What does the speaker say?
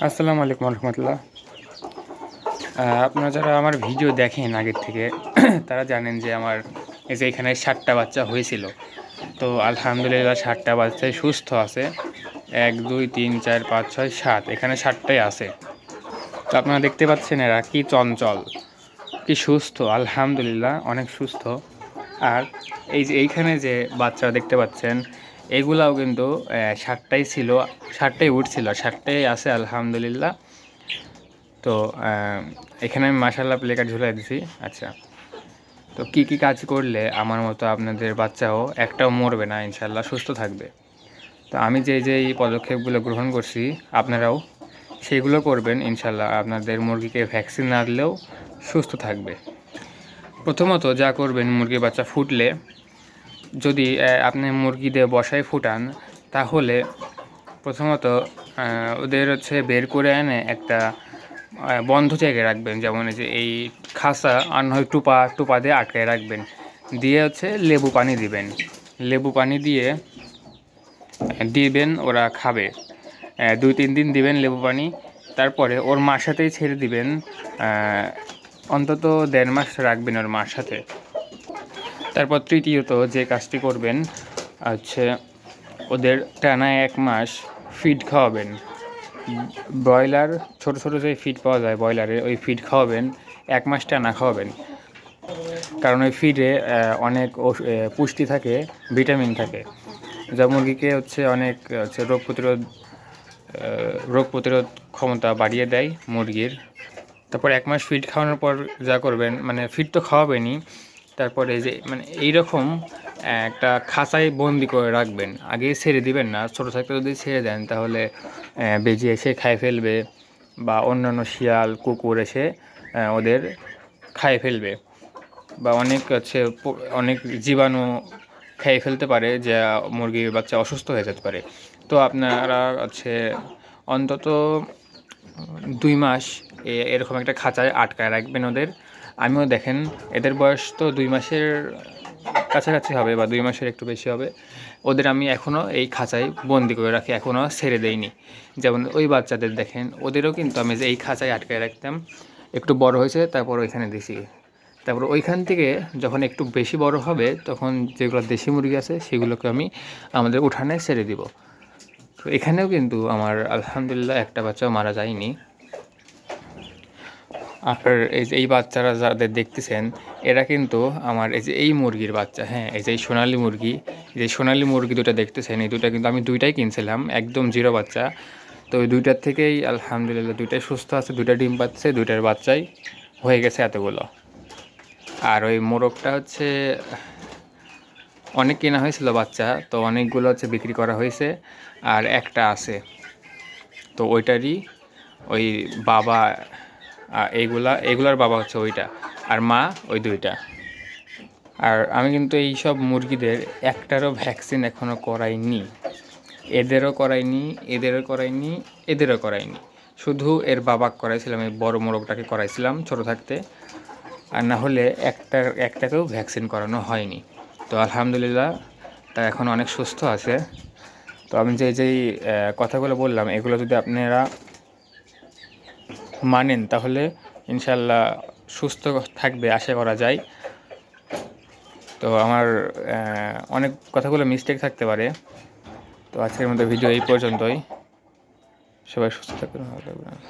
আসসালামু আলাইকুম রহমতুল্লাহ। আপনারা যারা আমার ভিডিও দেখেন আগের থেকে তারা জানেন যে আমার এই যে এখানে 7টা বাচ্চা হয়েছিল। তো আলহামদুলিল্লাহ 7টা বাচ্চাই সুস্থ আছে। 1 2 3 4 5 6 7, এখানে 7টাই আছে। তো আপনারা দেখতে পাচ্ছেন এরা কি চঞ্চল, কি সুস্থ, আলহামদুলিল্লাহ অনেক সুস্থ। আর এই যে এইখানে যে বাচ্চারা দেখতে পাচ্ছেন এগুলাও কিন্তু 7টাই ছিল, 7টাই উঠছিল, 7টাই আছে আলহামদুলিল্লাহ। তো এখানে আমি মাশাআল্লাহ প্লে কার্ড ঝুলাই দিছি। আচ্ছা, তো কি কি কাজ করলে আমার মতো আপনাদের বাচ্চাও একটাও মরবে না, ইনশাআল্লাহ সুস্থ থাকবে। তো আমি যে এই পদক্ষেপগুলো গ্রহণ করছি আপনারাও সেগুলো করবেন, ইনশাআল্লাহ আপনাদের মুরগিকে ভ্যাকসিন না দিলেও সুস্থ থাকবে। প্রথমত যা করবেন, মুরগির বাচ্চা ফুটলে যদি আপনি মুরগিদের বসায় ফুটান, তাহলে প্রথমত ওদের বের করে এনে একটা বন্ধ জায়গায় রাখবেন। যেমন এই যে এই খাঁচা আর নয় টুপা দিয়ে আটকায় রাখবেন, দিয়ে লেবু পানি দিবেন। লেবু পানি দিয়ে দিবেন, ওরা খাবে। 2-3 দিন দিবেন লেবু পানি, তারপরে ওর মার সাথেই ছেড়ে দিবেন। অন্তত 1.5 মাস রাখবেন ওর মার সাথে। তারপর তৃতীয়ত যে কাজটি করবেন ওদের টানা 1 মাস ফিড খাওয়াবেন। ব্রয়লার ছোট ছোট যে ফিড পাওয়া যায় ব্রয়লারের, ওই ফিড খাওয়াবেন 1 মাস টানা খাওয়াবেন। কারণ ওই ফিডে অনেক পুষ্টি থাকে, ভিটামিন থাকে, যা মুরগিকে অনেক রোগ প্রতিরোধ ক্ষমতা বাড়িয়ে দেয় মুরগির। তারপর 1 মাস ফিড খাওয়ানোর পর যা করবেন, মানে ফিড তো খাওয়াবেনই, তারপরে যে এইরকম একটা খাঁচায় বন্দি করে রাখবেন। আগে ছেড়ে দিবেন না, ছোটো থাকতে যদি ছেড়ে দেন তাহলে বেজিয়ে এসে খায় ফেলবে, বা অন্যান্য শিয়াল কুকুর এসে ওদের খায় ফেলবে, বা অনেক জীবাণু খেয়ে ফেলতে পারে, যা মুরগির বাচ্চা অসুস্থ হয়ে যেতে পারে। তো আপনারা অন্তত 2 মাস এরকম একটা খাঁচায় আটকায় রাখবেন ওদের। আমিও দেখেন এদের বয়স তো 2 মাসের কাছাকাছি হবে, বা 2 মাসের একটু বেশি হবে। ওদের আমি এখনও এই খাঁচায় বন্দি করে রাখি, এখনও ছেড়ে দেইনি। যেমন ওই বাচ্চাদের দেখেন, ওদেরও কিন্তু আমি যে এই খাঁচায় আটকায় রাখতাম, একটু বড় হয়েছে তারপর ওইখানে দিছি। তারপর ওইখান থেকে যখন একটু বেশি বড় হবে, তখন যেগুলো দেশি মুরগি আছে সেগুলোকে আমি আমাদের উঠানে ছেড়ে দিব। তো এখানেও কিন্তু আমার আলহামদুলিল্লাহ একটা বাচ্চাও মারা যায়নি। আপনার এই বাচ্চারা যাদের দেখতেছেন, এরা কিন্তু আমার এই মুরগির বাচ্চা। হ্যাঁ, এই যে সোনালি মুরগি, সোনালি মুরগি দুটো দেখতেছেন, এই দুটো কিন্তু আমি 2টাই কিনছিলাম, একদম জিরো বাচ্চা। তো ওই 2টার থেকেই আলহামদুলিল্লাহ 2টাই সুস্থ আছে, 2টা ডিম পাচ্ছে, 2টার বাচ্চাই হয়ে গেছে এতগুলো। আর ওই মোরগটা অনেক কেনা হয়েছিল বাচ্চা, তো অনেকগুলো বিক্রি করা হয়েছে, আর একটা আছে। তো ওইটারই ওই বাবা, এগুলার বাবা ওইটা, আর মা ওই 2টা। আর আমি কিন্তু এই সব মুরগিদের একটারও ভ্যাকসিন এখনও করাইনি, এদেরও করাইনি, এদেরও করাইনি, এদেরও করাইনি। শুধু এর বাবা করাইছিলাম, এই বড় মোরগটাকে করাইছিলাম ছোটো থাকতে, আর না হলে একটাকেও ভ্যাকসিন করানো হয়নি। তো আলহামদুলিল্লাহ তা এখন অনেক সুস্থ আছে। তো আমি যেই কথাগুলো বললাম, এগুলো যদি আপনারা মানেন তাহলে ইনশাল্লাহ সুস্থ থাকবে আশা করা যায়। তো আমার অনেক কথাগুলো মিস্টেক থাকতে পারে। তো আজকের মতো ভিডিও এই পর্যন্তই। সবাই সুস্থ থাকবেন, ভালো থাকবেন।